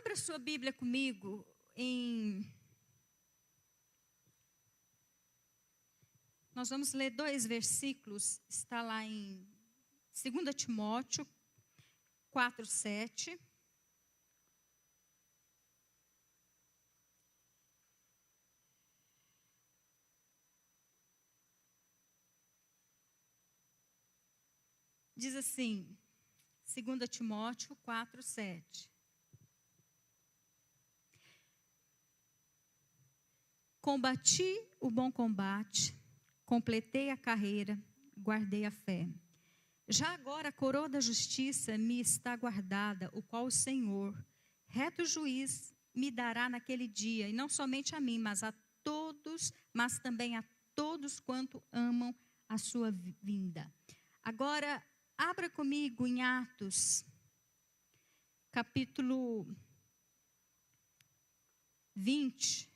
Abra sua Bíblia comigo Nós vamos ler 2 versículos, está lá em 2 Timóteo 4:7. Diz assim, 2 Timóteo 4:7. Combati o bom combate, completei a carreira, guardei a fé. Já agora a coroa da justiça me está guardada, o qual o Senhor, reto juiz, me dará naquele dia, e não somente a mim, mas também a todos quanto amam a sua vinda. Agora, abra comigo em Atos, capítulo 20,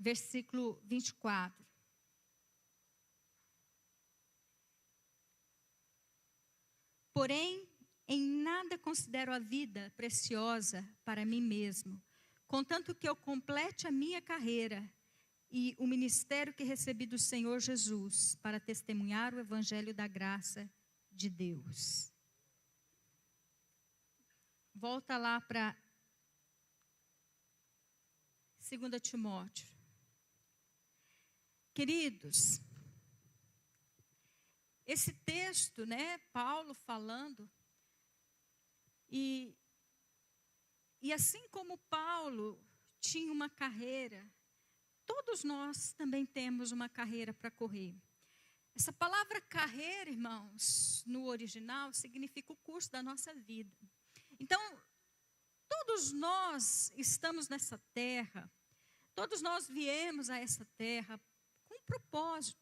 versículo 24. Porém, em nada considero a vida preciosa para mim mesmo, contanto que eu complete a minha carreira e o ministério que recebi do Senhor Jesus, para testemunhar o evangelho da graça de Deus. Volta lá para 2 Timóteo. Queridos, esse texto, Paulo falando, e assim como Paulo tinha uma carreira, todos nós também temos uma carreira para correr. Essa palavra carreira, irmãos, no original, significa o curso da nossa vida. Então, todos nós estamos nessa terra, todos nós viemos a essa terra com um propósito.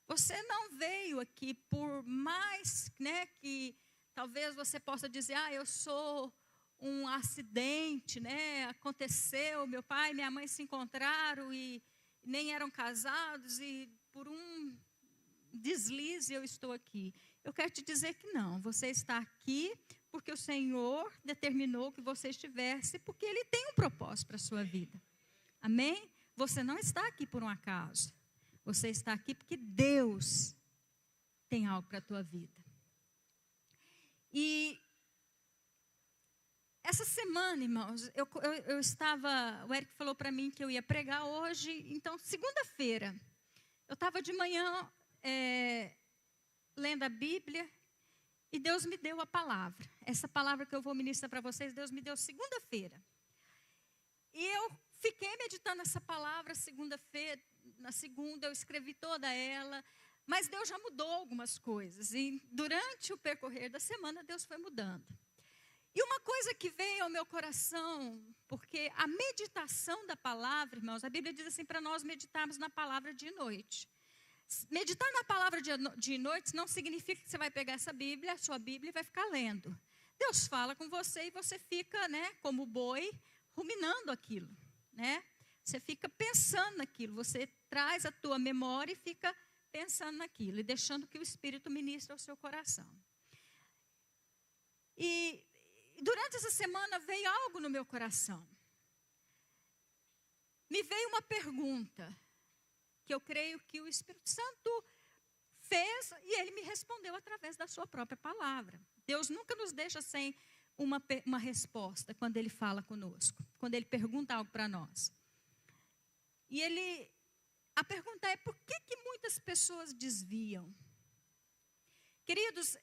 Você não veio aqui por mais, que talvez você possa dizer, eu sou um acidente, aconteceu, meu pai e minha mãe se encontraram e nem eram casados e por um deslize eu estou aqui. Eu quero te dizer que não, você está aqui porque o Senhor determinou que você estivesse, porque Ele tem um propósito para a sua vida. Amém? Você não está aqui por um acaso. Você está aqui porque Deus tem algo para a tua vida. E essa semana, irmãos, o Eric falou para mim que eu ia pregar hoje. Então, segunda-feira, eu estava de manhã lendo a Bíblia e Deus me deu a palavra. Essa palavra que eu vou ministrar para vocês, Deus me deu segunda-feira. E eu fiquei meditando nessa palavra segunda-feira. Na segunda eu escrevi toda ela, mas Deus já mudou algumas coisas. E durante o percorrer da semana, Deus foi mudando. E uma coisa que veio ao meu coração, porque a meditação da palavra, irmãos, a Bíblia diz assim para nós meditarmos na palavra de noite. Meditar na palavra de noite não significa que você vai pegar essa Bíblia, a sua Bíblia, e vai ficar lendo. Deus fala com você e você fica, como boi, ruminando aquilo, Você fica pensando naquilo, você traz a tua memória e fica pensando naquilo, e deixando que o Espírito ministre ao seu coração. E durante essa semana veio algo no meu coração. Me veio uma pergunta, que eu creio que o Espírito Santo fez, e Ele me respondeu através da sua própria palavra. Deus nunca nos deixa sem uma resposta quando Ele fala conosco, quando Ele pergunta algo para nós. E a pergunta é, por que muitas pessoas desviam? Queridos,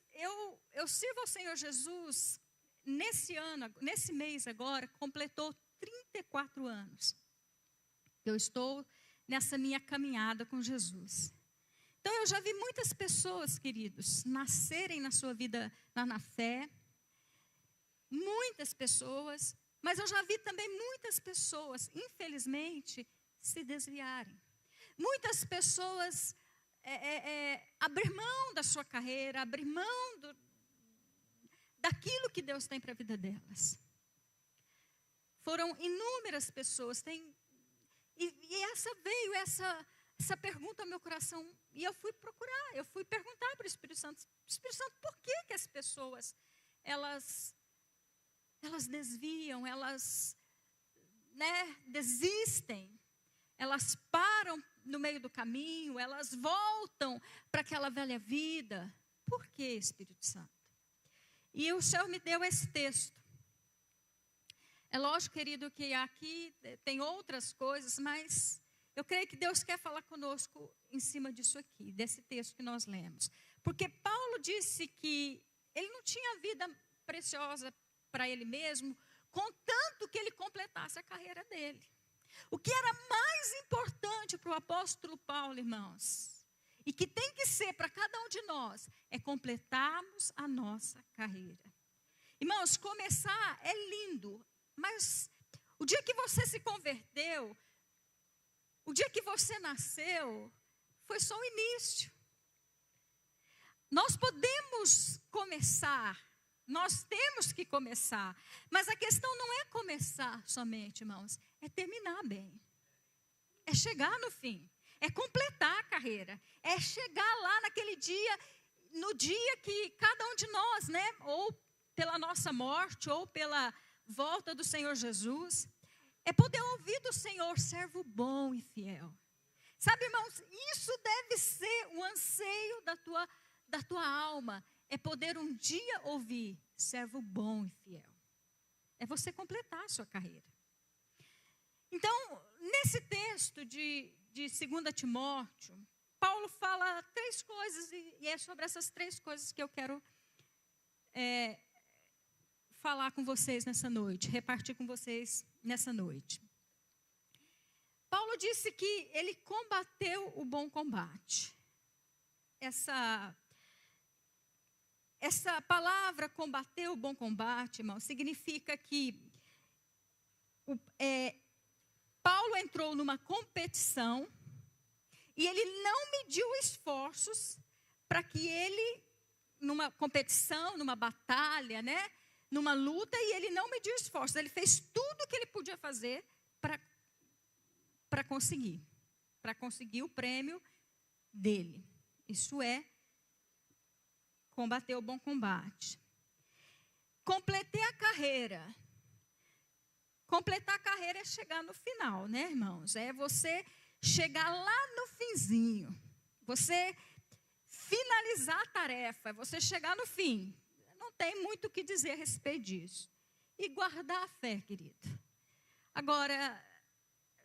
eu sirvo ao Senhor Jesus, nesse mês agora, completou 34 anos. Eu estou nessa minha caminhada com Jesus. Então eu já vi muitas pessoas, queridos, nascerem na sua vida na fé. Muitas pessoas, mas eu já vi também muitas pessoas, infelizmente, se desviarem. Muitas pessoas abrir mão da sua carreira, abrir mão daquilo que Deus tem para a vida delas. Foram inúmeras pessoas, veio essa pergunta ao meu coração, e eu fui perguntar para o Espírito Santo, por que as pessoas, elas elas desviam, elas, desistem, elas param no meio do caminho, elas voltam para aquela velha vida. Por quê, Espírito Santo? E o Senhor me deu esse texto. É lógico, querido, que aqui tem outras coisas, mas eu creio que Deus quer falar conosco em cima disso aqui, desse texto que nós lemos. Porque Paulo disse que ele não tinha vida preciosa para ele mesmo, contanto que ele completasse a carreira dele. O que era mais importante para o apóstolo Paulo, irmãos, e que tem que ser para cada um de nós, é completarmos a nossa carreira. Irmãos, começar é lindo, mas o dia que você se converteu, o dia que você nasceu, foi só o início. Nós podemos começar, nós temos que começar, mas a questão não é começar somente, irmãos, é terminar bem, é chegar no fim, é completar a carreira, é chegar lá naquele dia, no dia que cada um de nós, ou pela nossa morte, ou pela volta do Senhor Jesus, é poder ouvir do Senhor, servo bom e fiel. Sabe, irmãos, isso deve ser o anseio da tua alma, é poder um dia ouvir, servo bom e fiel. É você completar a sua carreira. Então, nesse texto de 2 Timóteo, Paulo fala 3 coisas, e é sobre essas 3 coisas que eu quero falar com vocês nessa noite, repartir com vocês nessa noite. Paulo disse que ele combateu o bom combate. Essa palavra combater o bom combate, irmão, significa que Paulo entrou numa competição e ele não mediu esforços para que ele, numa competição, numa batalha, numa luta, e ele não mediu esforços. Ele fez tudo o que ele podia fazer para conseguir o prêmio dele. Isso é combater o bom combate. Completei a carreira. Completar a carreira é chegar no final, irmãos? É você chegar lá no finzinho. Você finalizar a tarefa, é você chegar no fim. Não tem muito o que dizer a respeito disso. E guardar a fé, querido. Agora,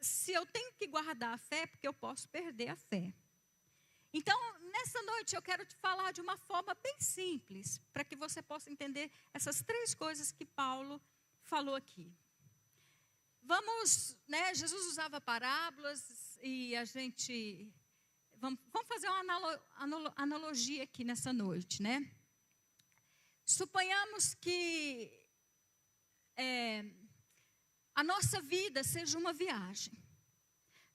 se eu tenho que guardar a fé, é porque eu posso perder a fé. Então, nessa noite eu quero te falar de uma forma bem simples, para que você possa entender essas 3 coisas que Paulo falou aqui. Vamos, Jesus usava parábolas e a gente... Vamos fazer uma analogia aqui nessa noite, Suponhamos que a nossa vida seja uma viagem.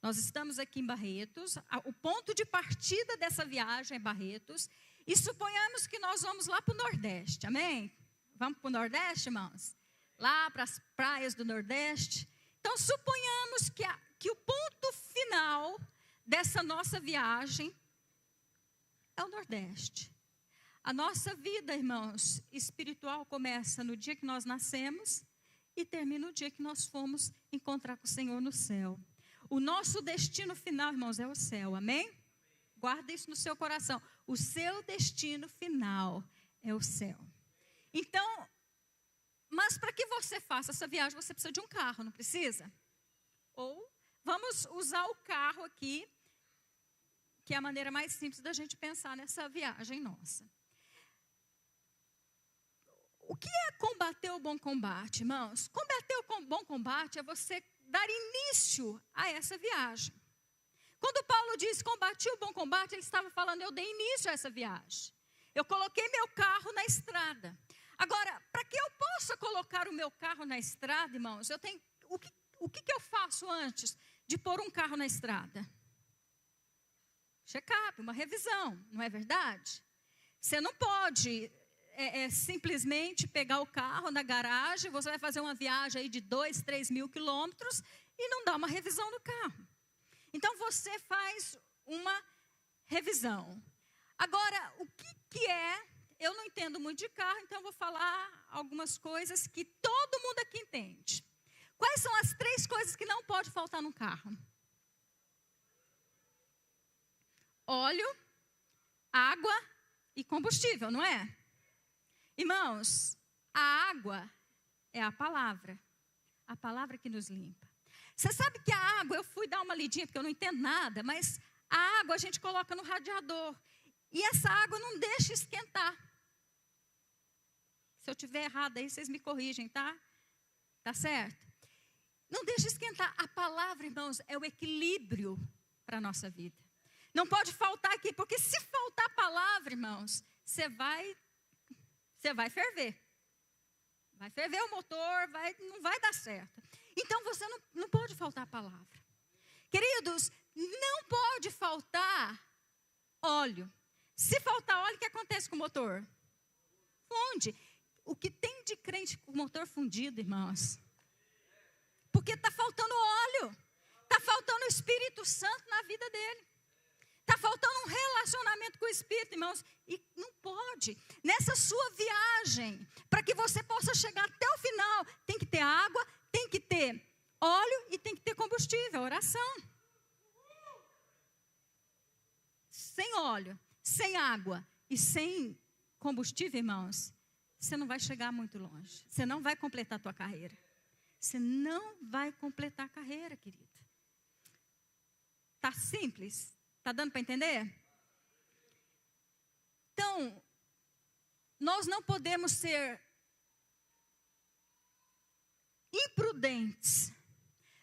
Nós estamos aqui em Barretos, o ponto de partida dessa viagem é Barretos, e suponhamos que nós vamos lá para o Nordeste, amém? Vamos para o Nordeste, irmãos? Lá para as praias do Nordeste. Então, suponhamos que o ponto final dessa nossa viagem é o Nordeste. A nossa vida, irmãos, espiritual começa no dia que nós nascemos e termina no dia que nós fomos encontrar com o Senhor no céu. O nosso destino final, irmãos, é o céu, amém? Guarda isso no seu coração. O seu destino final é o céu. Então, mas para que você faça essa viagem, você precisa de um carro, não precisa? Ou vamos usar o carro aqui, que é a maneira mais simples da gente pensar nessa viagem nossa. O que é combater o bom combate, irmãos? Combater o bom combate é você dar início a essa viagem. Quando Paulo diz combati o bom combate, ele estava falando, eu dei início a essa viagem. Eu coloquei meu carro na estrada. Agora, para que eu possa colocar o meu carro na estrada, irmãos, eu tenho, o que eu faço antes de pôr um carro na estrada? Check-up, uma revisão, não é verdade? Você não pode simplesmente pegar o carro na garagem, você vai fazer uma viagem aí de 2, 3 mil quilômetros e não dá uma revisão no carro. Então, você faz uma revisão. Agora, o que é... Eu não entendo muito de carro, então eu vou falar algumas coisas que todo que entende. Quais são as 3 coisas que não pode faltar no carro? Óleo, água e combustível, não é? Irmãos, a água é a palavra que nos limpa. Você sabe que a água, eu fui dar uma lidinha, porque eu não entendo nada, mas a água a gente coloca no radiador. E essa água não deixa esquentar. Se eu estiver errado aí, vocês me corrigem, tá? Tá certo? Não deixa esquentar. A palavra, irmãos, é o equilíbrio para a nossa vida. Não pode faltar aqui, porque se faltar a palavra, irmãos, você vai ferver. Vai ferver o motor, não vai dar certo. Então, você não pode faltar a palavra. Queridos, não pode faltar óleo. Se faltar óleo, o que acontece com o motor? Funde. O que tem de crente com o motor fundido, irmãos? Porque está faltando óleo. Está faltando o Espírito Santo na vida dele. Está faltando um relacionamento com o Espírito, irmãos. E não pode. Nessa sua viagem, para que você possa chegar até o final, tem que ter água, tem que ter óleo e tem que ter combustível, oração. Sem óleo, sem água e sem combustível, irmãos, você não vai chegar muito longe. Você não vai completar a tua carreira. Você não vai completar a carreira, querida. Tá simples? Tá dando para entender? Então, nós não podemos ser imprudentes.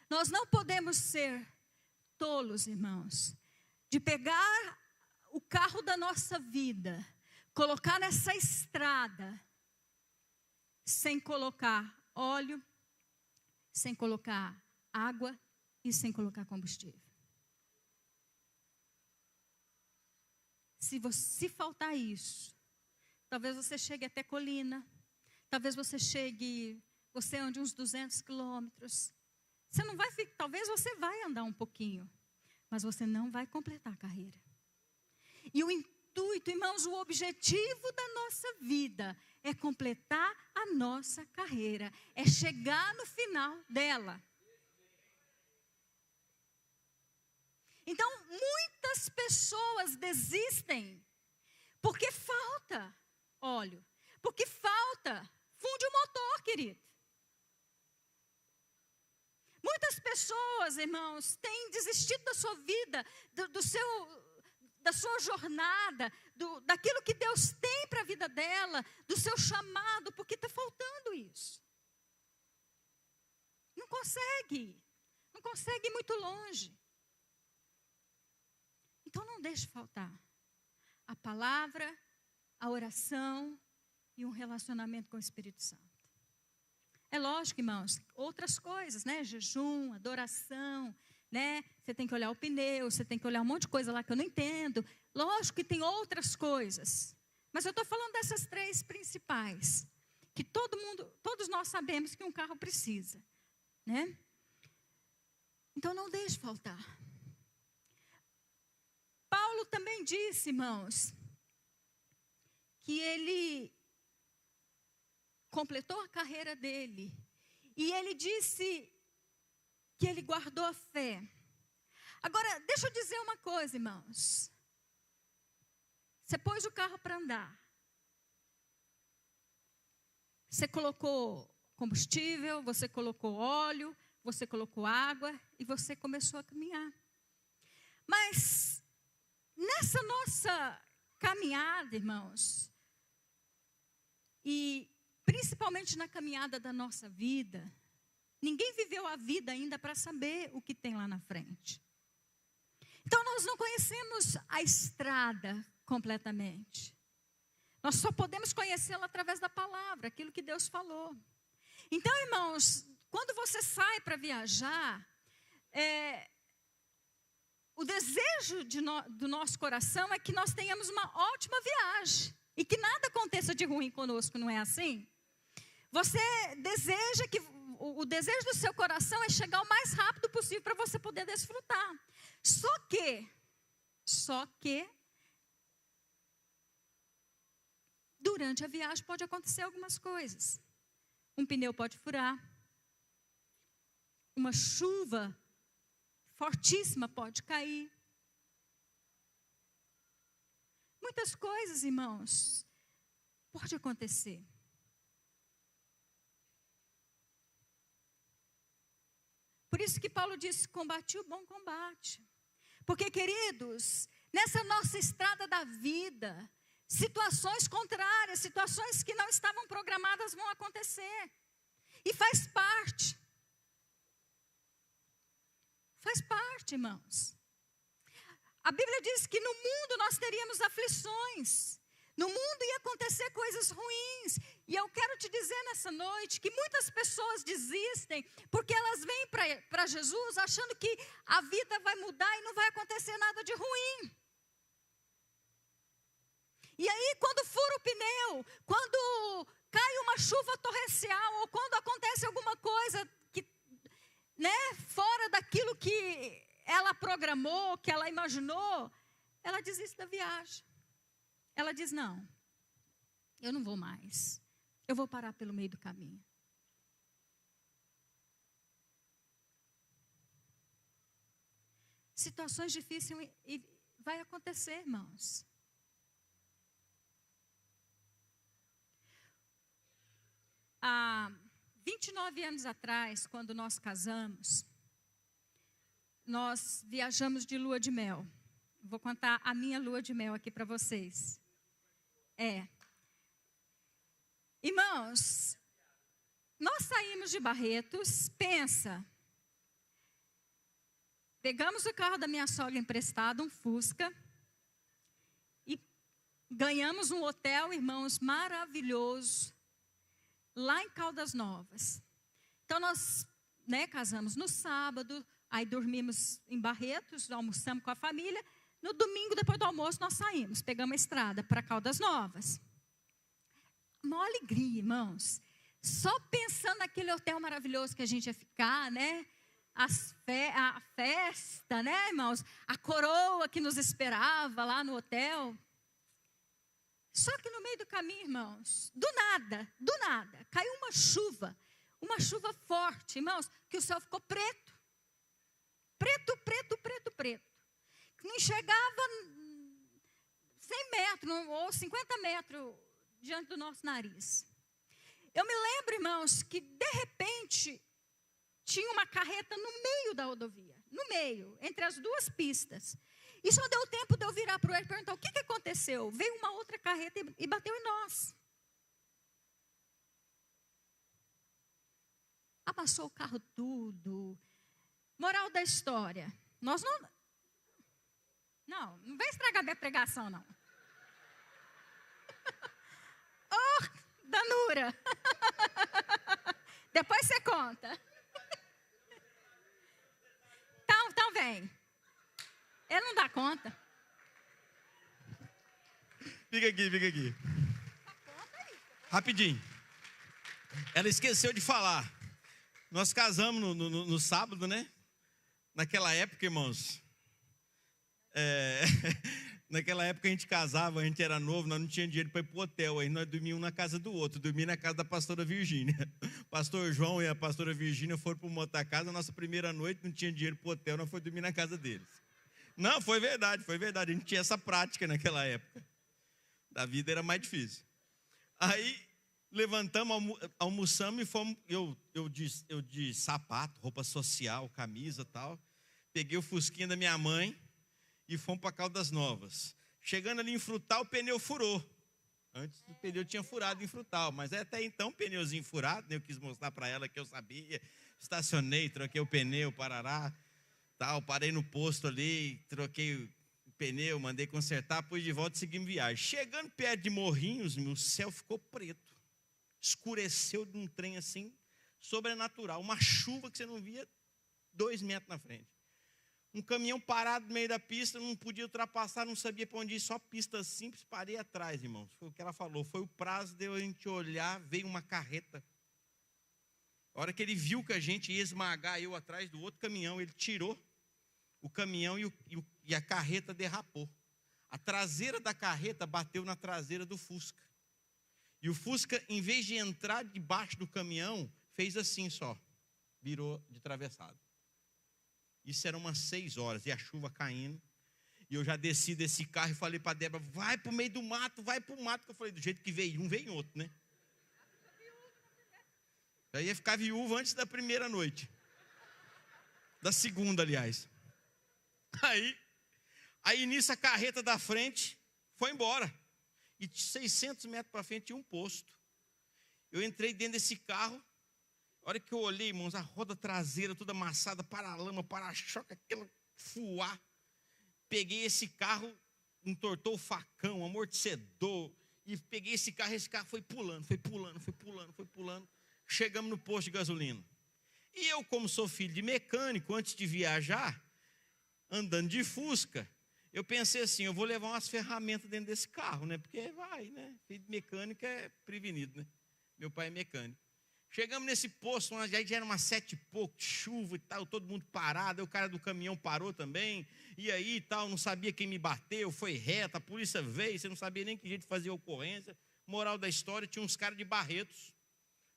Nós não podemos ser tolos, irmãos, de pegar o carro da nossa vida, colocar nessa estrada, sem colocar óleo, sem colocar água e sem colocar combustível. Se faltar isso, talvez você chegue até Colina, talvez você ande uns 200 quilômetros. Você não vai ficar, talvez você vai andar um pouquinho, mas você não vai completar a carreira. E o intuito, irmãos, o objetivo da nossa vida é completar a nossa carreira, é chegar no final dela. Então, muitas pessoas desistem porque falta óleo, porque funde o motor, querido. Muitas pessoas, irmãos, têm desistido da sua vida, da sua jornada, daquilo que Deus tem para a vida dela, do seu chamado, porque está faltando isso. Não consegue ir muito longe. Então não deixe faltar a palavra, a oração e um relacionamento com o Espírito Santo. É lógico, irmãos, outras coisas, né? Jejum, adoração, né? Você tem que olhar o pneu, você tem que olhar um monte de coisa lá que eu não entendo. Lógico que tem outras coisas. Mas eu estou falando dessas 3 principais, que todos nós sabemos que um carro precisa, né? Então não deixe faltar. Paulo também disse, irmãos, que ele completou a carreira dele. E ele disse que ele guardou a fé. Agora, deixa eu dizer uma coisa, irmãos. Você pôs o carro para andar. Você colocou combustível, você colocou óleo, você colocou água e você começou a caminhar. Mas nessa nossa caminhada, irmãos, e principalmente na caminhada da nossa vida, ninguém viveu a vida ainda para saber o que tem lá na frente. Então nós não conhecemos a estrada completamente. Nós só podemos conhecê-la através da palavra, aquilo que Deus falou. Então, irmãos, quando você sai para viajar, o desejo do nosso coração é que nós tenhamos uma ótima viagem. E que nada aconteça de ruim conosco, não é assim? Você deseja que o desejo do seu coração é chegar o mais rápido possível para você poder desfrutar. Só que durante a viagem pode acontecer algumas coisas. Um pneu pode furar, uma chuva fortíssima pode cair. Muitas coisas, irmãos, pode acontecer. Por isso que Paulo disse, combati o bom combate. Porque, queridos, nessa nossa estrada da vida, situações contrárias, situações que não estavam programadas vão acontecer. E faz parte. Faz parte, irmãos. A Bíblia diz que no mundo nós teríamos aflições. No mundo ia acontecer coisas ruins. E eu quero te dizer nessa noite que muitas pessoas desistem porque elas vêm para Jesus achando que a vida vai mudar e não vai acontecer nada de ruim. E aí, quando fura o pneu, quando cai uma chuva torrencial, ou quando acontece alguma coisa que, fora daquilo que ela programou, que ela imaginou, ela desiste da viagem. Ela diz, não, eu não vou mais. Eu vou parar pelo meio do caminho. Situações difíceis vai acontecer, irmãos. Há 29 anos atrás, quando nós casamos, nós viajamos de lua de mel. Vou contar a minha lua de mel aqui para vocês. Irmãos, nós saímos de Barretos, pensa, pegamos o carro da minha sogra emprestado, um Fusca, e ganhamos um hotel, irmãos, maravilhoso, lá em Caldas Novas. Então nós, casamos no sábado, aí dormimos em Barretos, almoçamos com a família. No domingo, depois do almoço, nós saímos, pegamos a estrada para Caldas Novas. Uma alegria, irmãos. Só pensando naquele hotel maravilhoso que a gente ia ficar, a festa, irmãos? A coroa que nos esperava lá no hotel. Só que no meio do caminho, irmãos, do nada, caiu uma chuva forte, irmãos, que o céu ficou preto. Preto. Não chegava 100 metros ou 50 metros diante do nosso nariz. Eu me lembro, irmãos, que de repente tinha uma carreta no meio da rodovia, no meio, entre as duas pistas. E só deu tempo de eu virar para o ele e perguntar, o que aconteceu? Veio uma outra carreta e bateu em nós. Amassou o carro tudo. Moral da história, nós não vai estragar minha pregação, não. Oh, danura. Depois você conta. Então vem. Ele não dá conta. Fica aqui. Rapidinho. Ela esqueceu de falar. Nós casamos no sábado, Naquela época, irmãos, naquela época a gente casava, a gente era novo, nós não tínhamos dinheiro para ir para o hotel, aí nós dormíamos na casa do outro, dormia na casa da pastora Virgínia. O pastor João e a pastora Virgínia foram para uma outra casa, nossa primeira noite não tinha dinheiro para o hotel, nós fomos dormir na casa deles. Não, foi verdade, a gente tinha essa prática naquela época. A vida era mais difícil. Aí levantamos, almoçamos e fomos, eu de sapato, roupa social, camisa e tal. Peguei o fusquinha da minha mãe e fomos para Caldas Novas. Chegando ali em Frutal, o pneu furou. Antes o pneu tinha furado em Frutal, mas até então pneuzinho furado, eu quis mostrar para ela que eu sabia. Estacionei, troquei o pneu, parará, tal, parei no posto ali, troquei o pneu, mandei consertar, pus de volta e seguimos viagem. Chegando perto de Morrinhos, o céu ficou preto. Escureceu de um trem assim, sobrenatural. Uma chuva que você não via 2 metros na frente. Um caminhão parado no meio da pista, não podia ultrapassar, não sabia para onde ir, só pista simples, parei atrás, irmãos. Foi o que ela falou, foi o prazo de a gente olhar, veio uma carreta. A hora que ele viu que a gente ia esmagar eu atrás do outro caminhão, ele tirou o caminhão e a carreta derrapou. A traseira da carreta bateu na traseira do Fusca. E o Fusca, em vez de entrar debaixo do caminhão, fez assim só. virou de travessado. Isso era umas 6 horas, e a chuva caindo. E eu já desci desse carro e falei para Débora, vai para o meio do mato, vai para o mato. Eu falei, do jeito que veio um, veio outro, né? Eu ia ficar viúva antes da primeira noite. Da segunda, aliás. Aí nisso a carreta da frente foi embora. E 600 metros para frente tinha um posto. Eu entrei dentro desse carro. A hora que eu olhei, irmãos, a roda traseira toda amassada, para-lama, para-choque, aquela fuá. Peguei esse carro, entortou o facão, amortecedor. E peguei esse carro foi pulando. Chegamos no posto de gasolina. E eu, como sou filho de mecânico, antes de viajar, andando de Fusca, eu pensei assim, eu vou levar umas ferramentas dentro desse carro, né? Porque vai, né? Filho de mecânico é prevenido, né? Meu pai é mecânico. Chegamos nesse posto, já era umas 7 e pouco, chuva e tal, todo mundo parado, aí o cara do caminhão parou também, e aí tal, não sabia quem me bateu, foi reto, a polícia veio, você não sabia nem que jeito de fazer ocorrência. Moral da história, tinha uns caras de Barretos,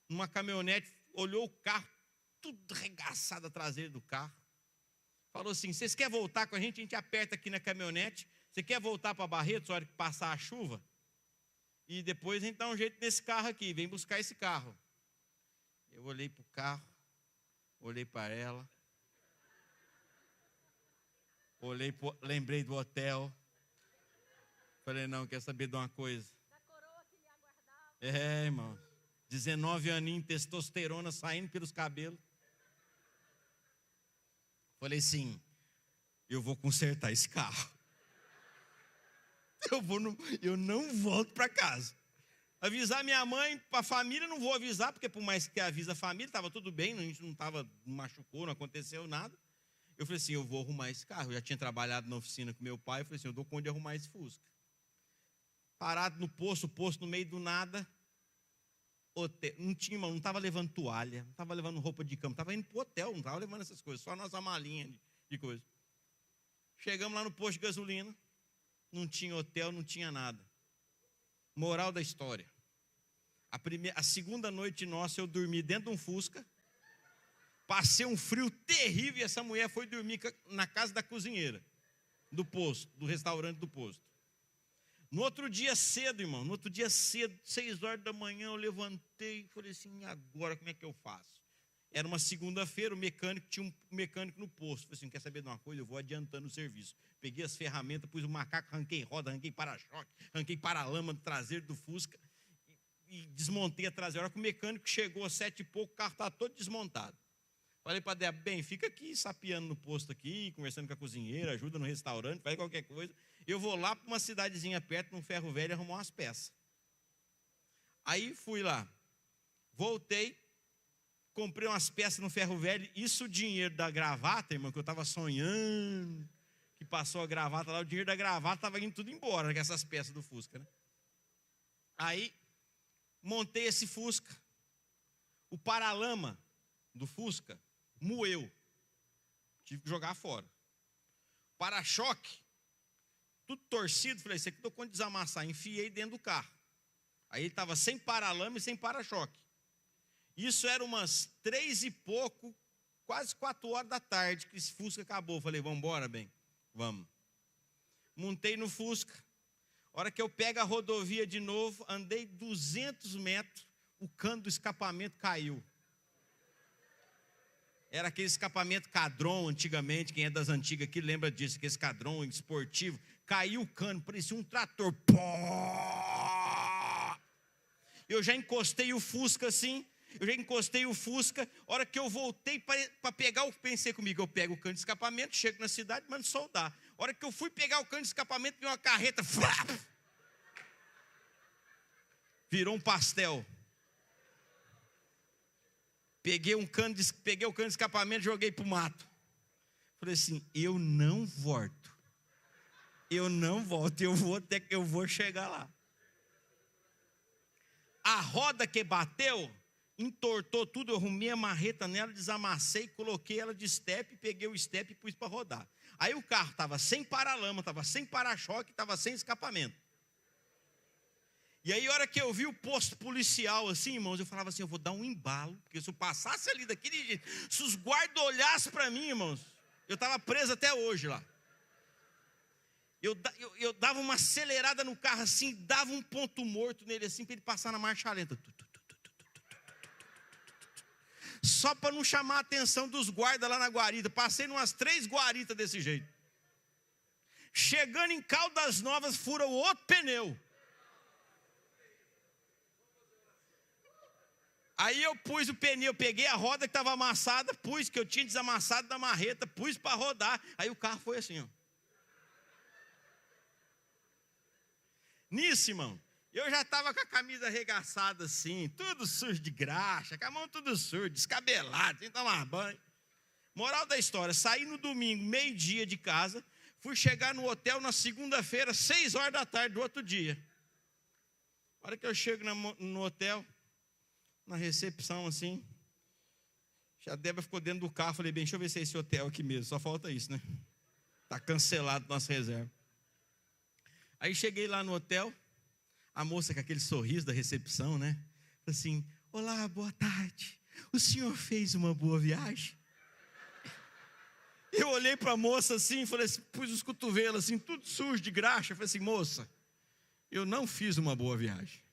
numa caminhonete, olhou o carro, tudo arregaçado a traseira do carro. Falou assim, vocês querem voltar com a gente aperta aqui na caminhonete, você quer voltar para Barretos na hora que passar a chuva? E depois a gente dá um jeito nesse carro aqui, vem buscar esse carro. Eu olhei para o carro, olhei para ela, lembrei do hotel. Falei, não, quer saber de uma coisa? Da coroa que me aguardava. Irmão, 19 aninhos, testosterona saindo pelos cabelos. Falei assim, eu vou consertar esse carro. Eu não volto para casa. Avisar minha mãe, para a família, não vou avisar, porque por mais que avisa a família, estava tudo bem, a gente não machucou, não aconteceu nada. Eu falei assim, eu vou arrumar esse carro. Eu já tinha trabalhado na oficina com meu pai, eu falei assim, eu dou conta de arrumar esse Fusca. Parado no posto no meio do nada, hotel, não estava levando toalha, não estava levando roupa de cama, estava indo para o hotel, não estava levando essas coisas, só a nossa malinha de coisa. Chegamos lá no posto de gasolina, não tinha hotel, não tinha nada. Moral da história. A segunda noite nossa, eu dormi dentro de um Fusca, passei um frio terrível e essa mulher foi dormir na casa da cozinheira, do posto, do restaurante do posto. No outro dia cedo, irmão, 6 horas da manhã, eu levantei e falei assim, agora como é que eu faço? Era uma segunda-feira, tinha um mecânico no posto. Falei assim, quer saber de uma coisa? Eu vou adiantando o serviço. Peguei as ferramentas, pus o macaco, arranquei roda, arranquei para-choque, arranquei para-lama do traseiro do Fusca e desmontei a traseira. A hora que o mecânico chegou às 7 e pouco, o carro estava todo desmontado. Falei para a Débora, bem, fica aqui sapeando no posto aqui, conversando com a cozinheira, ajuda no restaurante, faz qualquer coisa. Eu vou lá para uma cidadezinha perto, num ferro velho, arrumar umas peças. Aí fui lá, voltei, comprei umas peças no ferro velho, isso o dinheiro da gravata, irmão, que eu estava sonhando, que passou a gravata lá, o dinheiro da gravata estava indo tudo embora, com essas peças do Fusca, né? Aí, montei esse Fusca, o paralama do Fusca moeu, tive que jogar fora. Para-choque, tudo torcido, falei, isso aqui estou com desamassar, enfiei dentro do carro. Aí ele estava sem paralama e sem para-choque. Isso era umas 3 e pouco, quase 4 horas da tarde, que esse Fusca acabou. Falei, vamos embora, bem? Vamos. Montei no Fusca. A hora que eu pego a rodovia de novo, andei 200 metros, o cano do escapamento caiu. Era aquele escapamento Cadron, antigamente, quem é das antigas aqui lembra disso, aquele Cadron esportivo. Caiu o cano, parecia um trator. Eu já encostei o Fusca assim, a hora que eu voltei para pegar, pensei comigo, eu pego o cano de escapamento, chego na cidade, mando soldar. A hora que eu fui pegar o cano de escapamento, veio uma carreta, virou um pastel. Peguei o cano de escapamento e joguei para o mato. Falei assim, eu não volto, eu vou chegar lá. A roda que bateu, entortou tudo, eu arrumei a marreta nela, desamassei, coloquei ela de estepe, peguei o estepe e pus para rodar. Aí o carro estava sem paralama, estava sem para-choque, estava sem escapamento. E aí, a hora que eu vi o posto policial assim, irmãos, eu falava assim, eu vou dar um embalo, porque se eu passasse ali daquele jeito, se os guardas olhassem para mim, irmãos, eu estava preso até hoje lá. Eu dava uma acelerada no carro assim, dava um ponto morto nele assim, para ele passar na marcha lenta. Só para não chamar a atenção dos guardas lá na guarita. Passei em umas 3 guaritas desse jeito. Chegando em Caldas Novas, fura o outro pneu. Aí eu pus o pneu, peguei a roda que estava amassada, pus, que eu tinha desamassado da marreta, pus para rodar. Aí o carro foi assim, ó. Nisso, irmão, eu já estava com a camisa arregaçada assim, tudo sujo de graxa, com a mão tudo sujo, descabelado, sem tomar banho. Moral da história, saí no domingo, meio-dia de casa, fui chegar no hotel na segunda-feira, 6 horas da tarde do outro dia. A hora que eu chego no hotel, na recepção assim, a Débora ficou dentro do carro, falei, bem, deixa eu ver se é esse hotel aqui mesmo, só falta isso, né? Está cancelado nossa reserva. Aí cheguei lá no hotel, a moça com aquele sorriso da recepção, né? Assim, olá, boa tarde, o senhor fez uma boa viagem? Eu olhei para a moça assim, falei assim, pus os cotovelos assim, tudo sujo de graxa, falei assim, moça, eu não fiz uma boa viagem.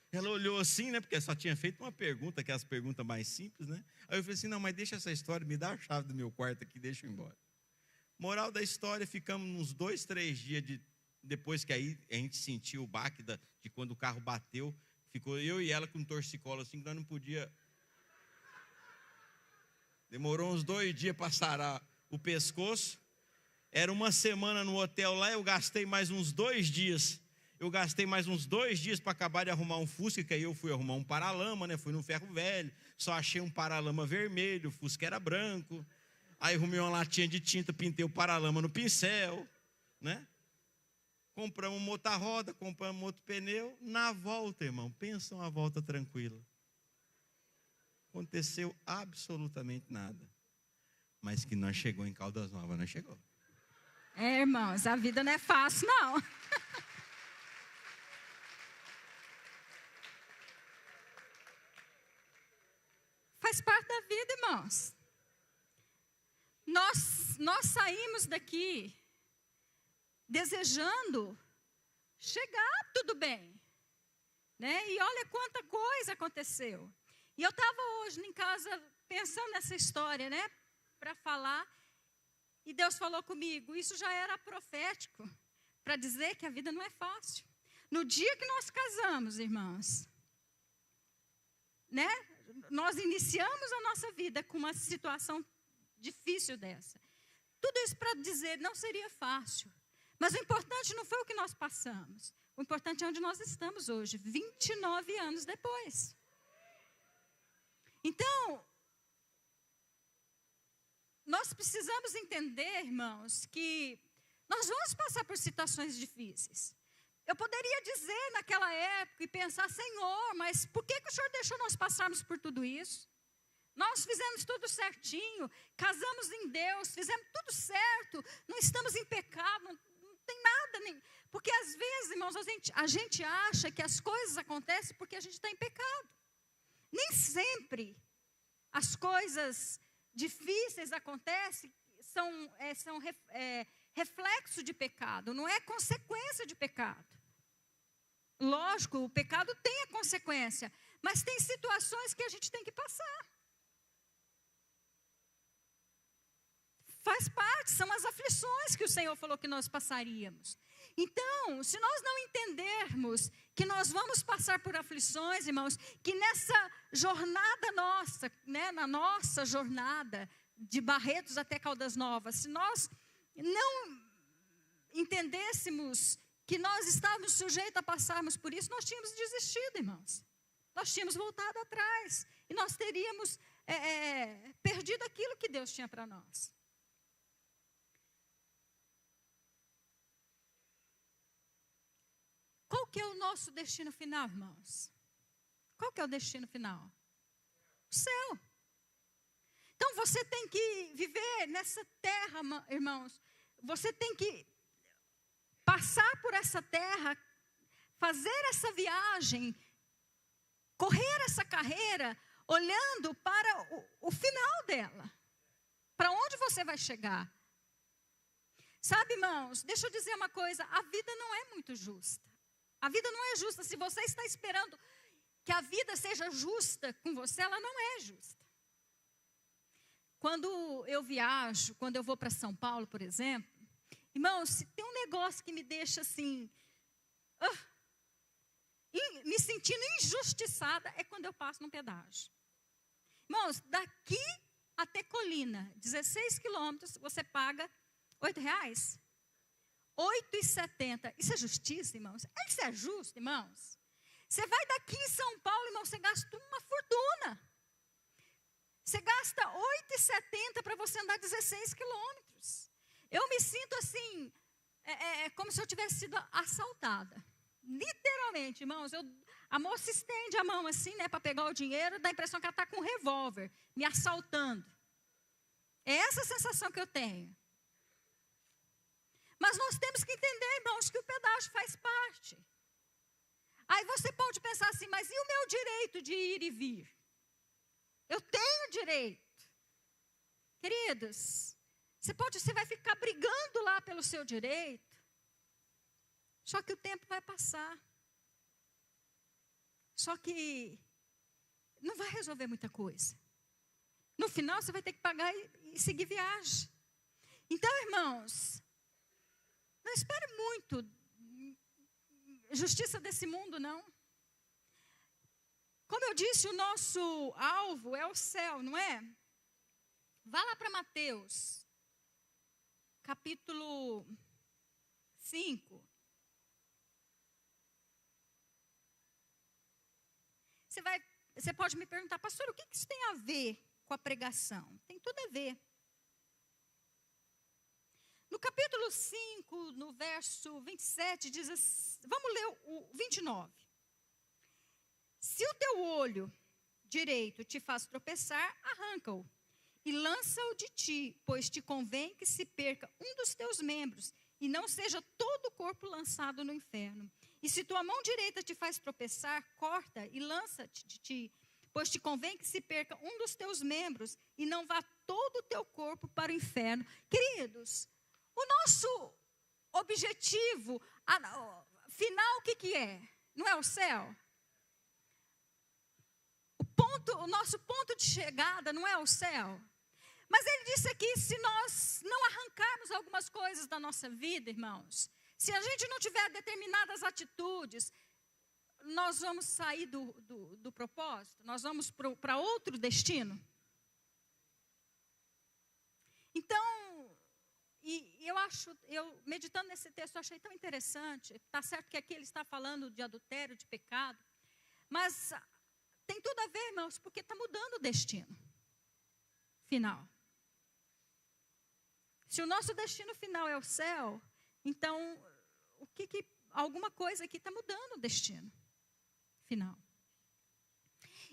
Ela olhou assim, né, porque só tinha feito uma pergunta, aquelas perguntas mais simples, né? Aí eu falei assim, não, mas deixa essa história, me dá a chave do meu quarto aqui, deixa eu ir embora. Moral da história, ficamos uns 2, 3 dias depois que aí a gente sentiu o baque de quando o carro bateu, ficou eu e ela com um torcicolo assim, que nós não podia. Demorou uns 2 dias para sarar o pescoço. Era uma semana no hotel lá, eu gastei mais uns 2 dias. Para acabar de arrumar um Fusca, que aí eu fui arrumar um paralama, né? Fui no ferro velho, só achei um paralama vermelho, o Fusca era branco. Aí arrumei uma latinha de tinta, pintei o paralama no pincel, né? Compramos uma outra roda, compramos outro pneu. Na volta, irmão, pensa uma volta tranquila. Aconteceu absolutamente nada. Mas que nós chegou em Caldas Novas, nós chegou. Irmãos, a vida não é fácil, não. Faz parte da vida, irmãos. Nós saímos daqui desejando chegar tudo bem, né? E olha quanta coisa aconteceu. E eu estava hoje em casa pensando nessa história, né? Para falar. E Deus falou comigo, isso já era profético, para dizer que a vida não é fácil. No dia que nós casamos, irmãos, né? Nós iniciamos a nossa vida com uma situação difícil dessa. Tudo isso para dizer, não seria fácil. Mas o importante não foi o que nós passamos. O importante é onde nós estamos hoje, 29 anos depois. Então, nós precisamos entender, irmãos, que nós vamos passar por situações difíceis. Eu poderia dizer naquela época e pensar, Senhor, mas por que o Senhor deixou nós passarmos por tudo isso? Nós fizemos tudo certinho, casamos em Deus, fizemos tudo certo, não estamos em pecado, não tem nada. Porque às vezes, irmãos, a gente acha que as coisas acontecem porque a gente está em pecado. Nem sempre as coisas difíceis acontecem, são reflexo de pecado, não é consequência de pecado. Lógico, o pecado tem a consequência, mas tem situações que a gente tem que passar. Faz parte, são as aflições que o Senhor falou que nós passaríamos. Então, se nós não entendermos que nós vamos passar por aflições, irmãos, que nessa jornada nossa, né, na nossa jornada de Barretos até Caldas Novas, se nós não entendêssemos que nós estávamos sujeitos a passarmos por isso, nós tínhamos desistido, irmãos. Nós tínhamos voltado atrás e nós teríamos perdido aquilo que Deus tinha para nós. Qual que é o nosso destino final, irmãos? Qual que é o destino final? O céu. Então você tem que viver nessa terra, irmãos. Você tem que passar por essa terra fazer essa viagem, correr essa carreira, olhando para o final dela. Para onde você vai chegar? Sabe, irmãos, deixa eu dizer uma coisa, a vida não é muito justa. A vida não é justa. Se você está esperando que a vida seja justa com você, ela não é justa. Quando eu viajo, quando eu vou para São Paulo, por exemplo, irmãos, se tem um negócio que me deixa assim, me sentindo injustiçada, é quando eu passo num pedágio. Irmãos, daqui até Colina, 16 quilômetros, você paga R$8? R$8,70. Isso é justiça, irmãos? Isso é justo, irmãos? Você vai daqui em São Paulo, irmão, você gasta uma fortuna. Você gasta R$8,70 para você andar 16 quilômetros. Eu me sinto assim, como se eu tivesse sido assaltada. Literalmente, irmãos, a moça estende a mão assim, né, para pegar o dinheiro, dá a impressão que ela está com um revólver, me assaltando. É essa a sensação que eu tenho. Mas nós temos que entender, irmãos, que o pedágio faz parte. Aí você pode pensar assim, mas e o meu direito de ir e vir? Eu tenho direito. Queridos, você vai ficar brigando lá pelo seu direito. Só que o tempo vai passar. Só que não vai resolver muita coisa. No final, você vai ter que pagar e seguir viagem. Então, irmãos, não espere muito justiça desse mundo, não. Como eu disse, o nosso alvo é o céu, não é? Vá lá para Mateus, capítulo 5. Você pode me perguntar, pastor, o que isso tem a ver com a pregação? Tem tudo a ver. No capítulo 5, no verso 27, diz assim, vamos ler o 29. Se o teu olho direito te faz tropeçar, arranca-o e lança-o de ti, pois te convém que se perca um dos teus membros e não seja todo o corpo lançado no inferno. E se tua mão direita te faz tropeçar, corta e lança-te de ti, pois te convém que se perca um dos teus membros e não vá todo o teu corpo para o inferno. Queridos, o nosso objetivo final, o que é? Não é o céu? O nosso ponto de chegada não é o céu? Mas ele disse aqui, se nós não arrancarmos algumas coisas da nossa vida, irmãos, se a gente não tiver determinadas atitudes, nós vamos sair do propósito, nós vamos para outro destino. Então, eu meditando nesse texto, eu achei tão interessante. Está certo que aqui ele está falando de adultério, de pecado, mas tem tudo a ver, irmãos, porque está mudando o destino final. Se o nosso destino final é o céu, então, alguma coisa aqui está mudando o destino final.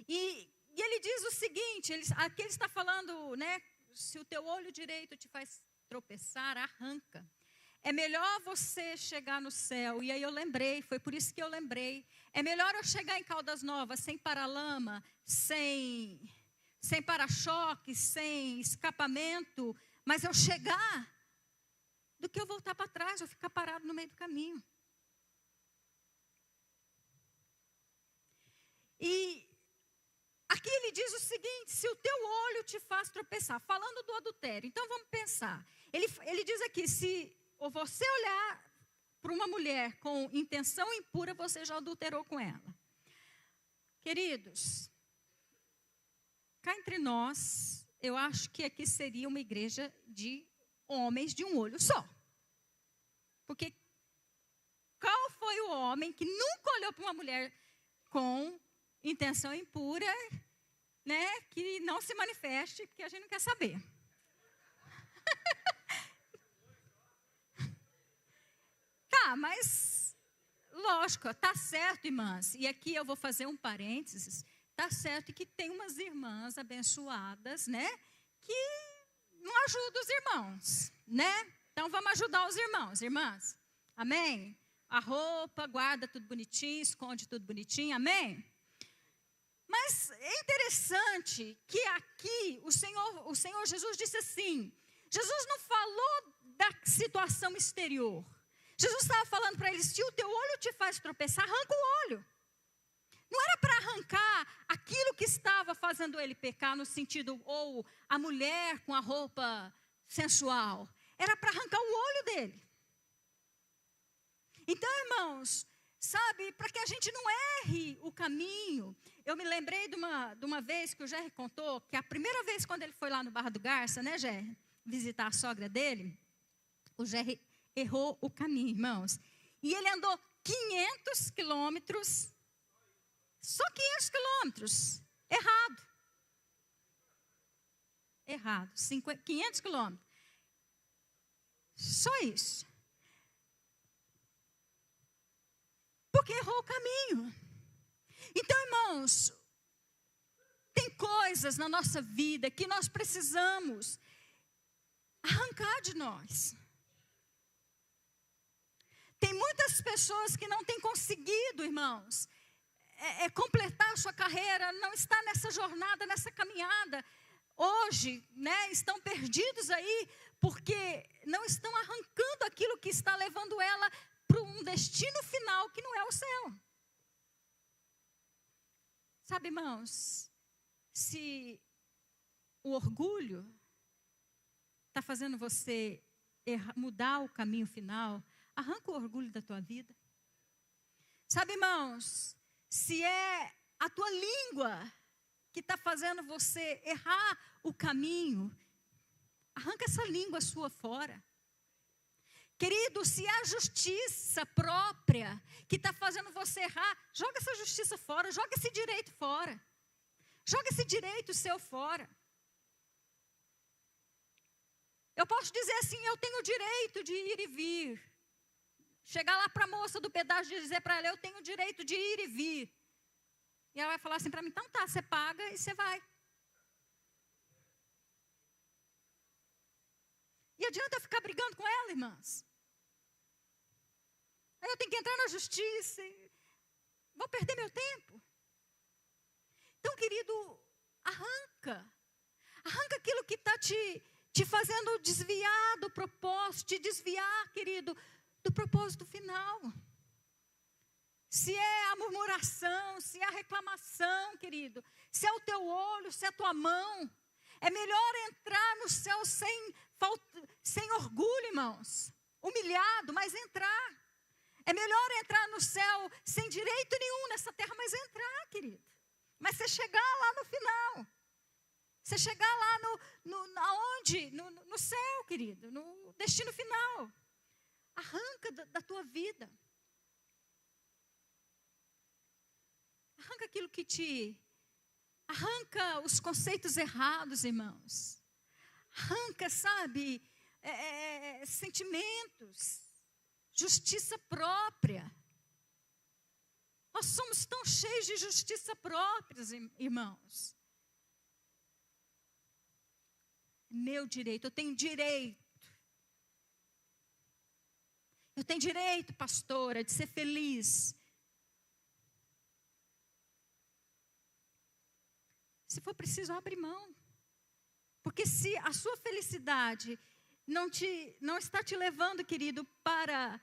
E ele diz o seguinte, aqui ele está falando, né, se o teu olho direito te faz tropeçar, arranca. É melhor você chegar no céu, e aí eu lembrei, foi por isso que eu lembrei, é melhor eu chegar em Caldas Novas sem paralama, sem para-choque, sem escapamento, mas eu chegar, do que eu voltar para trás, eu ficar parado no meio do caminho. E aqui ele diz o seguinte, se o teu olho te faz tropeçar, falando do adultério, então vamos pensar. Ele diz aqui, se você olhar para uma mulher com intenção impura, você já adulterou com ela. Queridos, cá entre nós, eu acho que aqui seria uma igreja de homens de um olho só. Porque qual foi o homem que nunca olhou para uma mulher com intenção impura, né, que não se manifeste, porque a gente não quer saber. Tá, mas lógico, tá certo, irmãs. E aqui eu vou fazer um parênteses. Tá certo que tem umas irmãs abençoadas, né, que não ajudam os irmãos, né? Então vamos ajudar os irmãos, irmãs. Amém? a roupa, guarda tudo bonitinho, esconde tudo bonitinho, amém? Mas é interessante que aqui o Senhor Jesus disse assim, Jesus não falou da situação exterior. Jesus estava falando para ele, se o teu olho te faz tropeçar, arranca o olho. Não era para arrancar aquilo que estava fazendo ele pecar, no sentido, ou a mulher com a roupa sensual. Era para arrancar o olho dele. Então, irmãos, sabe, para que a gente não erre o caminho. Eu me lembrei de uma vez que o Jerry contou, que a primeira vez quando ele foi lá no Barra do Garça, né, Jerry, visitar a sogra dele, o Jerry errou o caminho, irmãos. E ele andou 500 quilômetros, só 500 quilômetros, errado, 500 quilômetros, só isso. Porque errou o caminho. Então, irmãos, tem coisas na nossa vida que nós precisamos arrancar de nós. Tem muitas pessoas que não têm conseguido, irmãos, completar a sua carreira, não está nessa jornada, nessa caminhada. Hoje, né, estão perdidos aí, porque não estão arrancando aquilo que está levando ela para um destino final que não é o céu. Sabe, irmãos, se o orgulho está fazendo você mudar o caminho final, arranca o orgulho da tua vida. Sabe, irmãos, se é a tua língua que está fazendo você errar o caminho, arranca essa língua sua fora. Querido, se é a justiça própria que está fazendo você errar, joga essa justiça fora, joga esse direito fora. Joga esse direito seu fora. Eu posso dizer assim, eu tenho o direito de ir e vir. Chegar lá para a moça do pedágio e dizer para ela, eu tenho o direito de ir e vir. E ela vai falar assim para mim, então tá, você paga e você vai. E adianta eu ficar brigando com ela, irmãs? Aí eu tenho que entrar na justiça e vou perder meu tempo. Então, querido, arranca aquilo que está te fazendo desviar do propósito, te desviar, querido, do propósito final. Se é a murmuração, se é a reclamação, querido, se é o teu olho, se é a tua mão, é melhor entrar no céu sem orgulho, irmãos, humilhado, mas entrar. É melhor entrar no céu sem direito nenhum nessa terra, mas entrar, querido. Mas você chegar lá no final. Você chegar lá aonde? No céu, querido, no destino final. Arranca da tua vida. Arranca aquilo que arranca os conceitos errados, irmãos. Arranca, sabe, sentimentos, justiça própria. Nós somos tão cheios de justiça própria, irmãos. Meu direito, eu tenho direito. Eu tenho direito, pastora, de ser feliz. Se for preciso, abre mão. Porque se a sua felicidade não está te levando, querido, para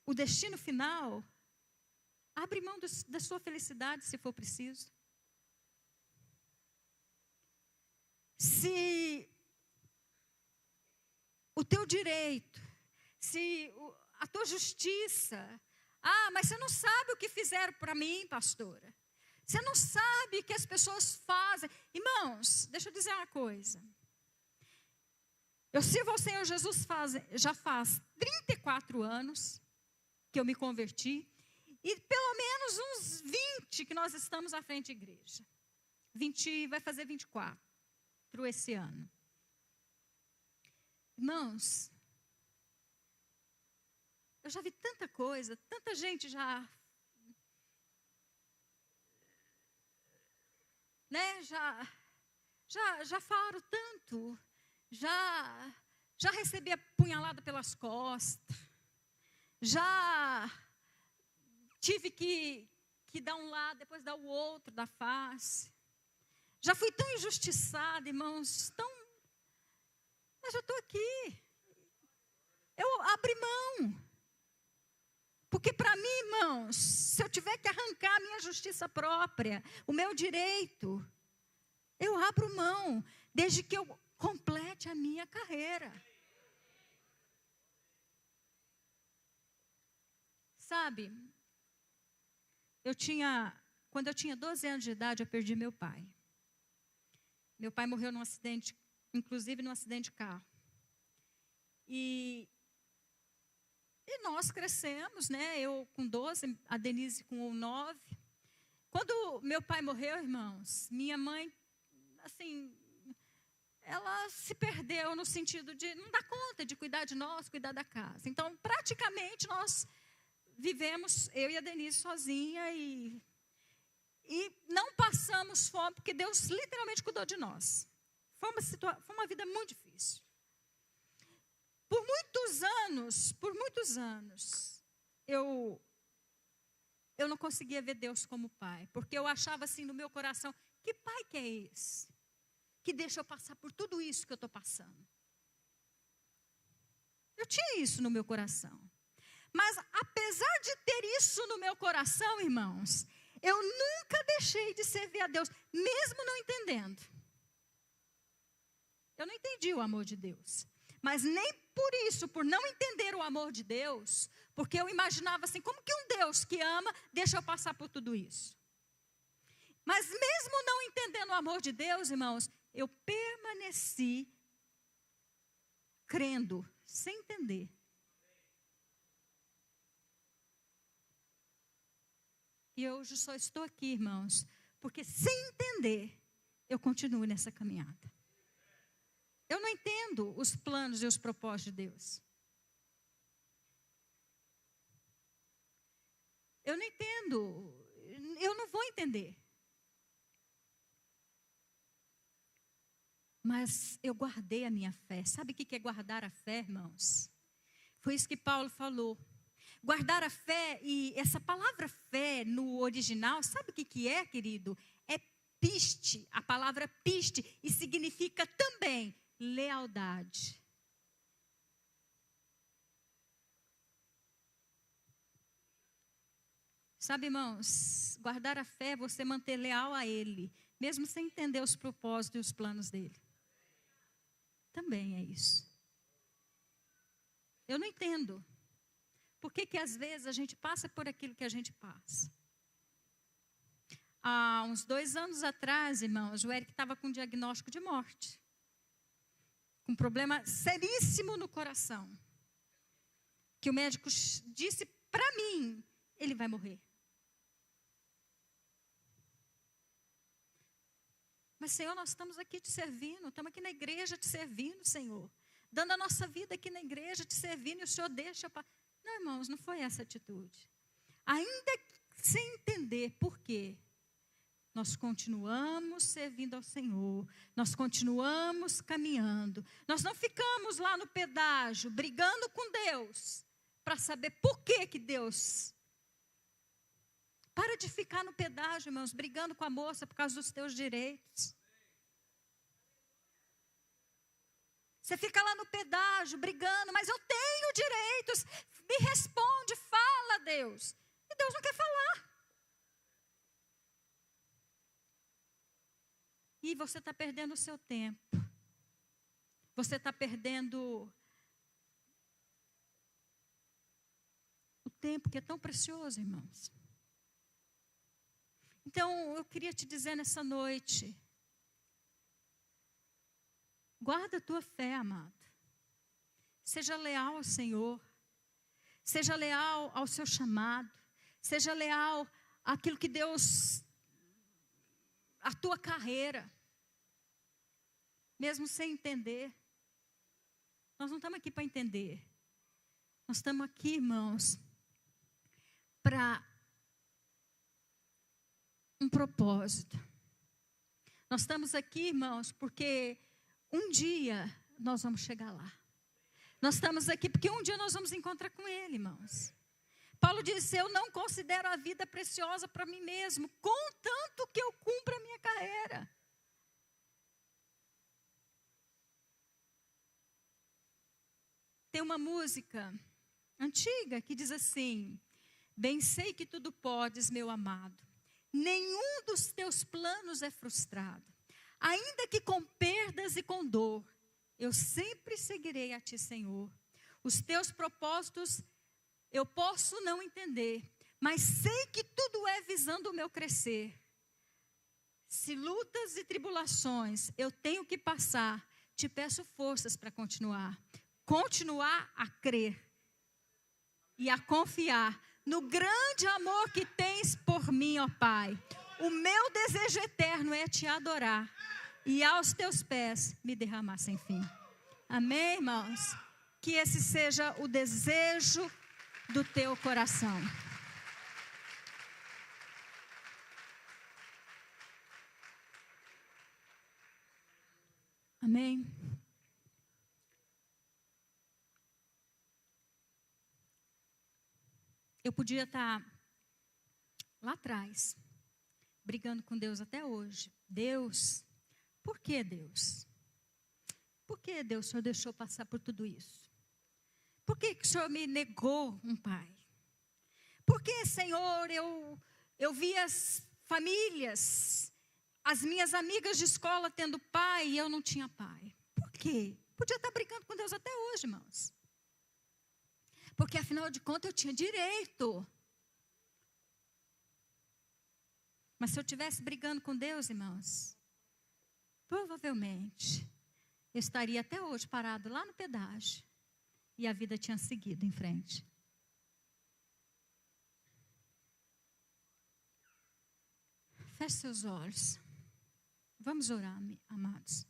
o destino final, abre mão da sua felicidade, se for preciso. Se o teu direito, se a tua justiça, mas você não sabe o que fizeram para mim, pastora. Você não sabe o que as pessoas fazem. Irmãos, deixa eu dizer uma coisa. Eu sirvo ao Senhor Jesus já faz 34 anos que eu me converti. E pelo menos uns 20 que nós estamos à frente da igreja. 20, vai fazer 24 esse ano. Irmãos, eu já vi tanta coisa, tanta gente já falaram tanto, já recebi a punhalada pelas costas, Já tive que dar um lado, depois dar o outro da face. Já fui tão injustiçada, irmãos, mas eu estou aqui. Eu abri mão. Porque para mim, irmãos, se eu tiver que arrancar a minha justiça própria, o meu direito, eu abro mão, desde que eu complete a minha carreira. Sabe, quando eu tinha 12 anos de idade, eu perdi meu pai. Meu pai morreu num acidente, inclusive num acidente de carro. E nós crescemos, né? Eu com 12, a Denise com 9. Quando meu pai morreu, irmãos, minha mãe, assim, ela se perdeu no sentido de não dar conta de cuidar de nós, cuidar da casa. Então, praticamente, nós vivemos, eu e a Denise, sozinha e não passamos fome, porque Deus literalmente cuidou de nós. Foi uma vida muito difícil. Por muitos anos, eu não conseguia ver Deus como pai, porque eu achava assim no meu coração, que pai que é esse? Que deixa eu passar por tudo isso que eu estou passando. Eu tinha isso no meu coração. Mas apesar de ter isso no meu coração, irmãos, eu nunca deixei de servir a Deus, mesmo não entendendo. Eu não entendi o amor de Deus. Mas nem por isso, por não entender o amor de Deus, porque eu imaginava assim, como que um Deus que ama, deixa eu passar por tudo isso? Mas mesmo não entendendo o amor de Deus, irmãos, eu permaneci crendo, sem entender. E hoje só estou aqui, irmãos, porque sem entender, eu continuo nessa caminhada. Eu não entendo os planos e os propósitos de Deus. Eu não entendo, eu não vou entender. Mas eu guardei a minha fé. Sabe o que é guardar a fé, irmãos? Foi isso que Paulo falou. Guardar a fé, e essa palavra fé no original, sabe o que é, querido? É piste, a palavra piste, e significa também lealdade. Sabe, irmãos, guardar a fé é você manter leal a Ele, mesmo sem entender os propósitos e os planos dEle. Também é isso. Eu não entendo. Por que às vezes a gente passa por aquilo que a gente passa? Há uns 2 anos atrás, irmãos, o Eric estava com um diagnóstico de morte. Com um problema seríssimo no coração. Que o médico disse para mim, ele vai morrer. Mas, Senhor, nós estamos aqui te servindo, estamos aqui na igreja te servindo, Senhor. Dando a nossa vida aqui na igreja te servindo, e o Senhor deixa... Não, irmãos, não foi essa atitude. Ainda sem entender por quê, nós continuamos servindo ao Senhor, nós continuamos caminhando, nós não ficamos lá no pedágio, brigando com Deus, para saber por que Deus... Para de ficar no pedágio, irmãos, brigando com a moça por causa dos teus direitos. Você fica lá no pedágio, brigando, mas eu tenho direitos. Me responde, fala, Deus. E Deus não quer falar. E você está perdendo o seu tempo. Você está perdendo o tempo que é tão precioso, irmãos. Então, eu queria te dizer nessa noite, guarda a tua fé, amado. Seja leal ao Senhor. Seja leal ao seu chamado. Seja leal àquilo que Deus, a tua carreira. Mesmo sem entender. Nós não estamos aqui para entender. Nós estamos aqui, irmãos, para um propósito. Nós estamos aqui, irmãos, porque um dia nós vamos chegar lá. Nós estamos aqui porque um dia nós vamos encontrar com Ele, irmãos. Paulo disse, eu não considero a vida preciosa para mim mesmo, contanto que eu cumpra a minha carreira. Tem uma música antiga que diz assim, bem sei que tudo podes, meu amado, nenhum dos teus planos é frustrado, ainda que com perdas e com dor, eu sempre seguirei a ti, Senhor. Os teus propósitos eu posso não entender, mas sei que tudo é visando o meu crescer. Se lutas e tribulações eu tenho que passar, te peço forças para continuar a crer e a confiar no grande amor que tens por mim, ó Pai. O meu desejo eterno é te adorar e aos teus pés me derramar sem fim. Amém, irmãos? Que esse seja o desejo do teu coração. Amém? Eu podia estar lá atrás, brigando com Deus até hoje. Deus, por que Deus? Por que Deus, o Senhor deixou passar por tudo isso? Por que o Senhor me negou um pai? Por que, Senhor, eu vi as famílias, as minhas amigas de escola tendo pai e eu não tinha pai? Por quê? Podia estar brigando com Deus até hoje, irmãos. Porque, afinal de contas, eu tinha direito. Mas se eu estivesse brigando com Deus, irmãos, provavelmente eu estaria até hoje parado lá no pedágio. E a vida tinha seguido em frente. Feche seus olhos. Vamos orar, amados.